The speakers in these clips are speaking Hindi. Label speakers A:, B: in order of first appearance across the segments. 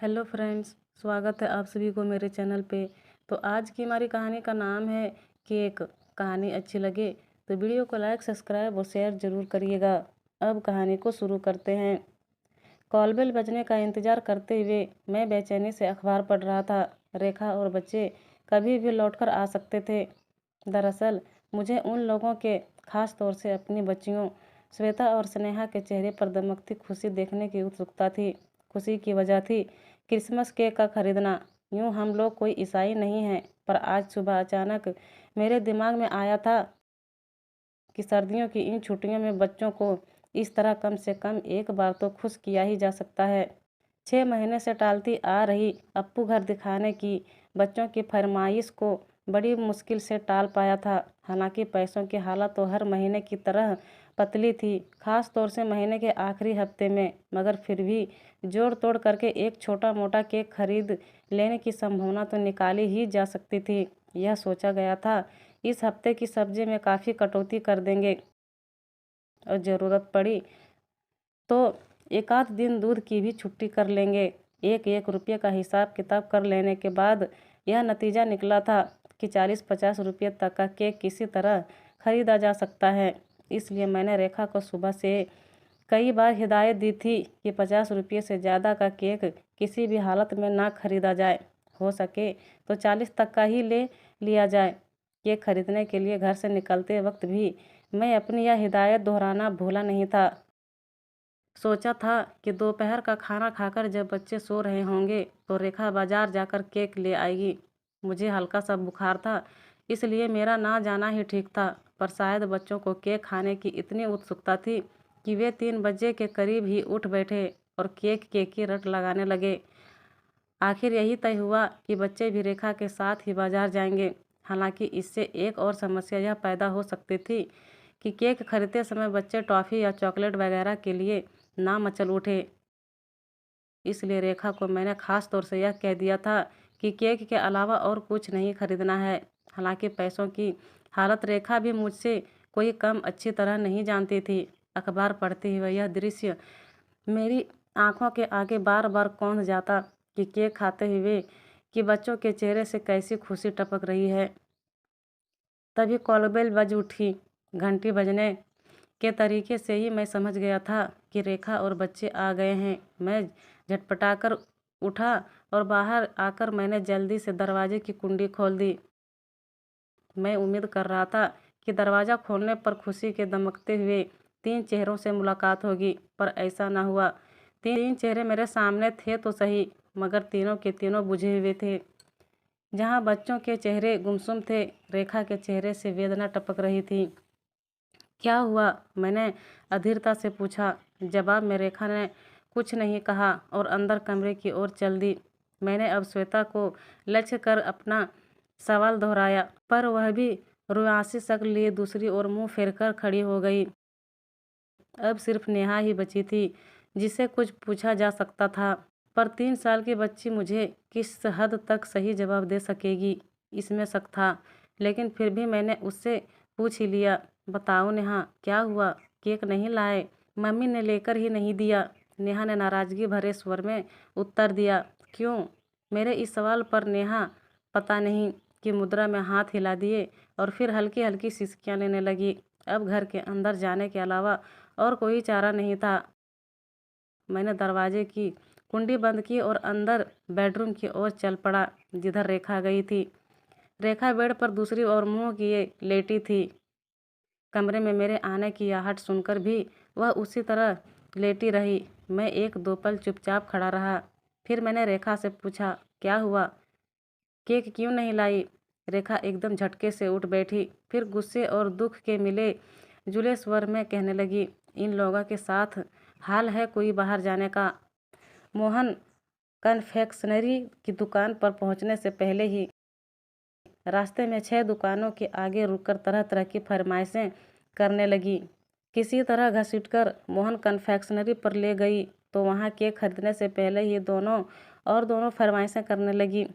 A: हेलो फ्रेंड्स, स्वागत है आप सभी को मेरे चैनल पे। तो आज की हमारी कहानी का नाम है केक। कहानी अच्छी लगे तो वीडियो को लाइक, सब्सक्राइब और शेयर ज़रूर करिएगा। अब कहानी को शुरू करते हैं। कॉल बेल बजने का इंतज़ार करते हुए मैं बेचैनी से अखबार पढ़ रहा था। रेखा और बच्चे कभी भी लौटकर आ सकते थे। दरअसल मुझे उन लोगों के, खास तौर से अपनी बच्चियों श्वेता और स्नेहा के चेहरे पर दमकती खुशी देखने की उत्सुकता थी। खुशी की वजह थी क्रिसमस केक का खरीदना। यूँ हम लोग कोई ईसाई नहीं हैं, पर आज सुबह अचानक मेरे दिमाग में आया था कि सर्दियों की इन छुट्टियों में बच्चों को इस तरह कम से कम एक बार तो खुश किया ही जा सकता है। 6 महीने से टालती आ रही अप्पू घर दिखाने की बच्चों की फरमाइश को बड़ी मुश्किल से टाल पाया था। हालांकि पैसों की हालत तो हर महीने की तरह पतली थी, खास तौर से महीने के आखिरी हफ्ते में, मगर फिर भी जोड़ तोड़ करके एक छोटा मोटा केक खरीद लेने की संभावना तो निकाली ही जा सकती थी। यह सोचा गया था इस हफ्ते की सब्जी में काफ़ी कटौती कर देंगे और ज़रूरत पड़ी तो एक आध दिन दूध की भी छुट्टी कर लेंगे। एक एक रुपये का हिसाब किताब कर लेने के बाद यह नतीजा निकला था कि 40-50 रुपये तक का केक किसी तरह खरीदा जा सकता है। इसलिए मैंने रेखा को सुबह से कई बार हिदायत दी थी कि 50 रुपये से ज़्यादा का केक किसी भी हालत में ना खरीदा जाए। हो सके तो 40 तक का ही ले लिया जाए। केक खरीदने के लिए घर से निकलते वक्त भी मैं अपनी यह हिदायत दोहराना भूला नहीं था। सोचा था कि दोपहर का खाना खाकर जब बच्चे सो रहे होंगे तो रेखा बाजार जाकर केक ले आएगी। मुझे हल्का सा बुखार था, इसलिए मेरा ना जाना ही ठीक था, पर शायद बच्चों को केक खाने की इतनी उत्सुकता थी कि वे 3 बजे के करीब ही उठ बैठे और केक की रट लगाने लगे। आखिर यही तय हुआ कि बच्चे भी रेखा के साथ ही बाजार जाएंगे। हालांकि इससे एक और समस्या यह पैदा हो सकती थी कि केक खरीदते समय बच्चे टॉफ़ी या चॉकलेट वगैरह के लिए ना मचल उठे। इसलिए रेखा को मैंने ख़ास तौर से यह कह दिया था कि केक के अलावा और कुछ नहीं खरीदना है। हालांकि पैसों की हालत रेखा भी मुझसे कोई कम अच्छी तरह नहीं जानती थी। अखबार पढ़ते हुए यह दृश्य मेरी आंखों के आगे बार बार कौंध जाता कि केक खाते हुए कि बच्चों के चेहरे से कैसी खुशी टपक रही है। तभी कॉलबेल बज उठी। घंटी बजने के तरीके से ही मैं समझ गया था कि रेखा और बच्चे आ गए हैं। मैं झटपटाकर उठा और बाहर आकर मैंने जल्दी से दरवाजे की कुंडी खोल दी। मैं उम्मीद कर रहा था कि दरवाज़ा खोलने पर खुशी के दमकते हुए 3 चेहरों से मुलाकात होगी, पर ऐसा ना हुआ। 3 चेहरे मेरे सामने थे तो सही, मगर तीनों के तीनों बुझे हुए थे। जहाँ बच्चों के चेहरे गुमसुम थे, रेखा के चेहरे से वेदना टपक रही थी। क्या हुआ? मैंने अधीरता से पूछा। जवाब में रेखा ने कुछ नहीं कहा और अंदर कमरे की ओर चल दी। मैंने अब श्वेता को लक्ष्य कर अपना सवाल दोहराया, पर वह भी रुआंसी शक्ल लिए दूसरी ओर मुंह फेरकर खड़ी हो गई। अब सिर्फ नेहा ही बची थी जिसे कुछ पूछा जा सकता था, पर 3 साल की बच्ची मुझे किस हद तक सही जवाब दे सकेगी, इसमें शक था। लेकिन फिर भी मैंने उससे पूछ ही लिया, बताओ नेहा, क्या हुआ? केक नहीं लाए? मम्मी ने लेकर ही नहीं दिया। नेहा ने नाराज़गी भरे स्वर में उत्तर दिया। क्यों? मेरे इस सवाल पर नेहा पता नहीं कि मुद्रा में हाथ हिला दिए और फिर हल्की हल्की सिसकियाँ लेने लगी। अब घर के अंदर जाने के अलावा और कोई चारा नहीं था। मैंने दरवाजे की कुंडी बंद की और अंदर बेडरूम की ओर चल पड़ा, जिधर रेखा गई थी। रेखा बेड पर दूसरी ओर मुंह किए लेटी थी। कमरे में मेरे आने की आहट सुनकर भी वह उसी तरह लेटी रही। मैं 1-2 पल चुपचाप खड़ा रहा। फिर मैंने रेखा से पूछा, क्या हुआ? केक क्यों नहीं लाई? रेखा एकदम झटके से उठ बैठी, फिर गुस्से और दुख के मिले जुले स्वर में कहने लगी, इन लोगों के साथ हाल है कोई बाहर जाने का। मोहन कन्फेक्शनरी की दुकान पर पहुंचने से पहले ही रास्ते में 6 दुकानों के आगे रुककर तरह तरह की फरमाइशें करने लगी। किसी तरह घसीटकर मोहन कन्फेक्शनरी पर ले गई तो वहाँ केक खरीदने से पहले ही दोनों फरमाइशें करने लगी।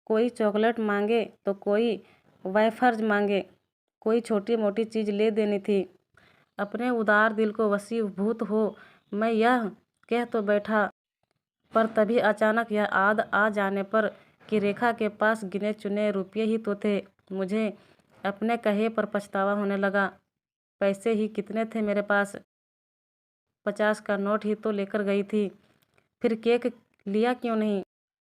A: कोई चॉकलेट मांगे तो कोई वेफर्स मांगे, कोई छोटी मोटी चीज़ ले देनी थी। अपने उदार दिल को वशीभूत हो मैं यह कह तो बैठा, पर तभी अचानक यह याद आ जाने पर कि रेखा के पास गिने चुने रुपये ही तो थे। मुझे अपने कहे पर पछतावा होने लगा। पैसे ही कितने थे मेरे पास, 50 का नोट ही तो लेकर गई थी। फिर केक लिया क्यों नहीं?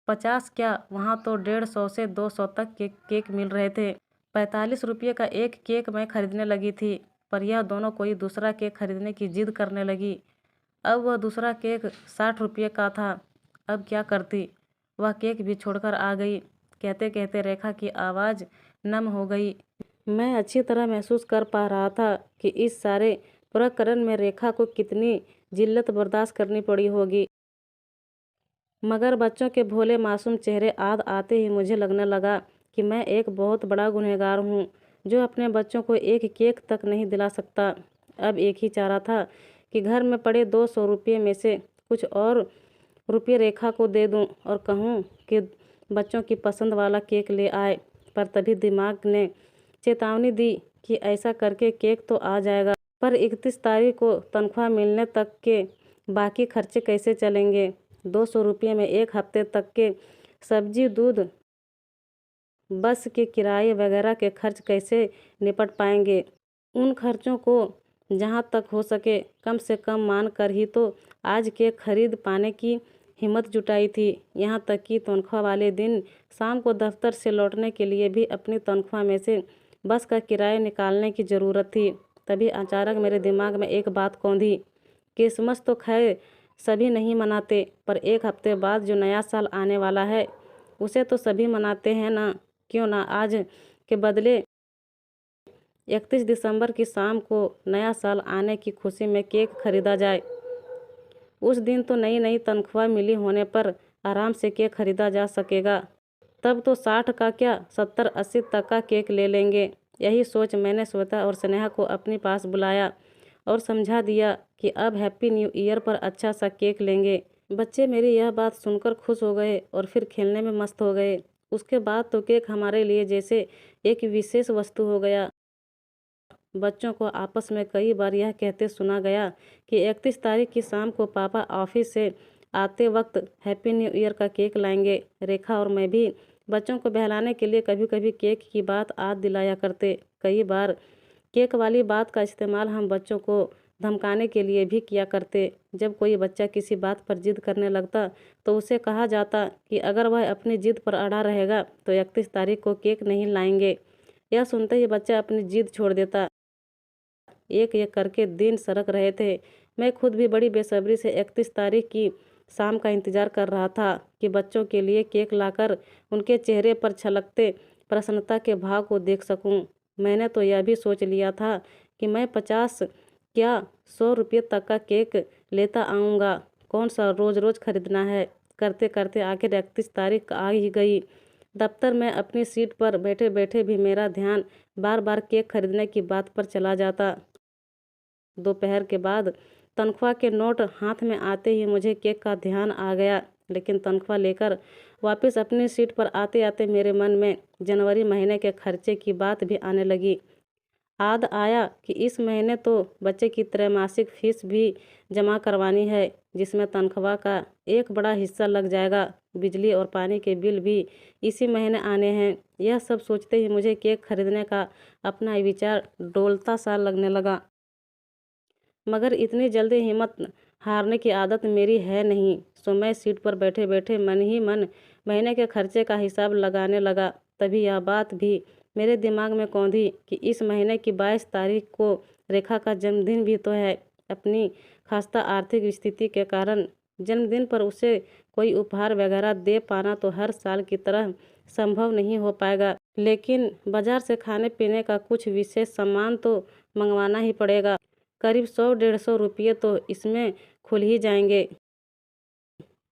A: 50 क्या, वहाँ तो 150 से 200 तक के केक मिल रहे थे। 45 रुपये का एक केक मैं खरीदने लगी थी, पर यह दोनों कोई दूसरा केक खरीदने की जिद करने लगी। अब वह दूसरा केक 60 रुपये का था। अब क्या करती? वह केक भी छोड़कर आ गई। कहते कहते रेखा की आवाज़ नम हो गई। मैं अच्छी तरह महसूस कर पा रहा था कि इस सारे प्रकरण में रेखा को कितनी जिल्लत बर्दाश्त करनी पड़ी होगी। मगर बच्चों के भोले मासूम चेहरे याद आते ही मुझे लगने लगा कि मैं एक बहुत बड़ा गुनहगार हूँ, जो अपने बच्चों को एक केक तक नहीं दिला सकता। अब एक ही चारा था कि घर में पड़े 200 रुपये में से कुछ और रुपये रेखा को दे दूं और कहूं कि बच्चों की पसंद वाला केक ले आए। पर तभी दिमाग ने चेतावनी दी कि ऐसा करके केक तो आ जाएगा, पर 31 तारीख को तनख्वाह मिलने तक के बाकी खर्चे कैसे चलेंगे? 200 रुपये में एक हफ्ते तक के सब्जी, दूध, बस के किराए वगैरह के खर्च कैसे निपट पाएंगे? उन खर्चों को जहाँ तक हो सके कम से कम मान कर ही तो आज केक खरीद पाने की हिम्मत जुटाई थी। यहाँ तक कि तनख्वाह वाले दिन शाम को दफ्तर से लौटने के लिए भी अपनी तनख्वाह में से बस का किराया निकालने की ज़रूरत थी। तभी अचानक मेरे दिमाग में एक बात कौंधी। क्रिसमस तो खैर सभी नहीं मनाते, पर एक हफ्ते बाद जो नया साल आने वाला है उसे तो सभी मनाते हैं ना। क्यों ना आज के बदले 31 दिसंबर की शाम को नया साल आने की खुशी में केक खरीदा जाए। उस दिन तो नई नई तनख्वाह मिली होने पर आराम से केक खरीदा जा सकेगा। तब तो 60 का क्या 70-80 तक का केक ले लेंगे। यही सोच मैंने श्वेता और स्नेहा को अपने पास बुलाया और समझा दिया कि अब हैप्पी न्यू ईयर पर अच्छा सा केक लेंगे। बच्चे मेरी यह बात सुनकर खुश हो गए और फिर खेलने में मस्त हो गए। उसके बाद तो केक हमारे लिए जैसे एक विशेष वस्तु हो गया। बच्चों को आपस में कई बार यह कहते सुना गया कि 31 तारीख की शाम को पापा ऑफिस से आते वक्त हैप्पी न्यू ईयर का केक लाएंगे। रेखा और मैं भी बच्चों को बहलाने के लिए कभी कभी केक की बात याद दिलाया करते। कई बार केक वाली बात का इस्तेमाल हम बच्चों को धमकाने के लिए भी किया करते। जब कोई बच्चा किसी बात पर जिद करने लगता तो उसे कहा जाता कि अगर वह अपनी जिद पर अड़ा रहेगा तो 31 तारीख को केक नहीं लाएंगे। यह सुनते ही बच्चा अपनी जिद छोड़ देता। एक एक करके दिन सरक रहे थे। मैं खुद भी बड़ी बेसब्री से 31 तारीख की शाम का इंतज़ार कर रहा था कि बच्चों के लिए केक लाकर उनके चेहरे पर छलकते प्रसन्नता के भाव को देख सकूं। मैंने तो यह भी सोच लिया था कि मैं 50 क्या 100 रुपये तक का केक लेता आऊँगा। कौन सा रोज़ रोज़ खरीदना है। करते करते आखिर 31 तारीख आ ही गई। दफ्तर में अपनी सीट पर बैठे बैठे भी मेरा ध्यान बार बार केक खरीदने की बात पर चला जाता। दोपहर के बाद तनख्वाह के नोट हाथ में आते ही मुझे केक का ध्यान आ गया, लेकिन तनख्वाह लेकर वापस अपनी सीट पर आते आते मेरे मन में जनवरी महीने के खर्चे की बात भी आने लगी। याद आया कि इस महीने तो बच्चे की त्रैमासिक फीस भी जमा करवानी है, जिसमें तनख्वाह का एक बड़ा हिस्सा लग जाएगा। बिजली और पानी के बिल भी इसी महीने आने हैं। यह सब सोचते ही मुझे केक खरीदने का अपना विचार डोलता सा लगने लगा। मगर इतनी जल्दी हिम्मत हारने की आदत मेरी है नहीं, सो मैं सीट पर बैठे बैठे मन ही मन महीने के खर्चे का हिसाब लगाने लगा। तभी यह बात भी मेरे दिमाग में कौंधी कि इस महीने की 22 तारीख को रेखा का जन्मदिन भी तो है। अपनी खस्ता आर्थिक स्थिति के कारण जन्मदिन पर उसे कोई उपहार वगैरह दे पाना तो हर साल की तरह संभव नहीं हो पाएगा, लेकिन बाजार से खाने पीने का कुछ विशेष सामान तो मंगवाना ही पड़ेगा। करीब 100-150 रुपये तो इसमें खुल ही जाएंगे।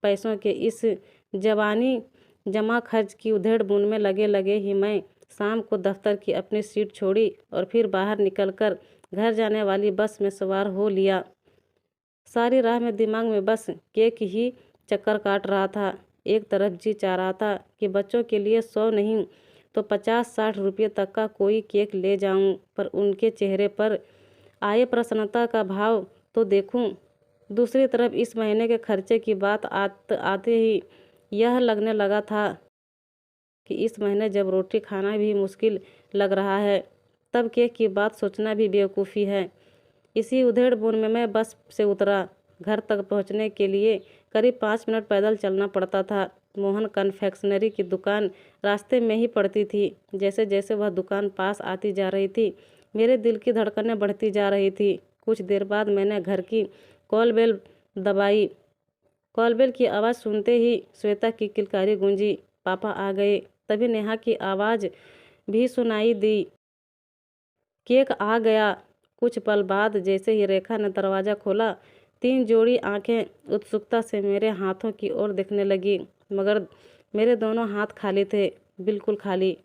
A: पैसों के इस जवानी जमा खर्च की उधेड़ बुन में लगे लगे ही मैं शाम को दफ्तर की अपनी सीट छोड़ी और फिर बाहर निकलकर घर जाने वाली बस में सवार हो लिया। सारी राह में दिमाग में बस केक ही चक्कर काट रहा था। एक तरफ जी चाह रहा था कि बच्चों के लिए 100 नहीं तो 50-60 रुपये तक का कोई केक ले जाऊं, पर उनके चेहरे पर आए प्रसन्नता का भाव तो देखूं। दूसरी तरफ इस महीने के खर्चे की बात आते ही यह लगने लगा था कि इस महीने जब रोटी खाना भी मुश्किल लग रहा है, तब केक की बात सोचना भी बेवकूफ़ी है। इसी उधेड़-बुन में मैं बस से उतरा। घर तक पहुंचने के लिए करीब 5 मिनट पैदल चलना पड़ता था। मोहन कन्फेक्शनरी की दुकान रास्ते में ही पड़ती थी। जैसे जैसे वह दुकान पास आती जा रही थी, मेरे दिल की धड़कनें बढ़ती जा रही थी। कुछ देर बाद मैंने घर की कॉल बेल दबाई। कॉल बेल की आवाज़ सुनते ही श्वेता की किलकारी गूंजी। पापा आ गए। तभी नेहा की आवाज़ भी सुनाई दी। केक आ गया। कुछ पल बाद जैसे ही रेखा ने दरवाज़ा खोला, 3 जोड़ी आंखें उत्सुकता से मेरे हाथों की ओर देखने लगी, मगर मेरे दोनों हाथ खाली थे, बिल्कुल खाली।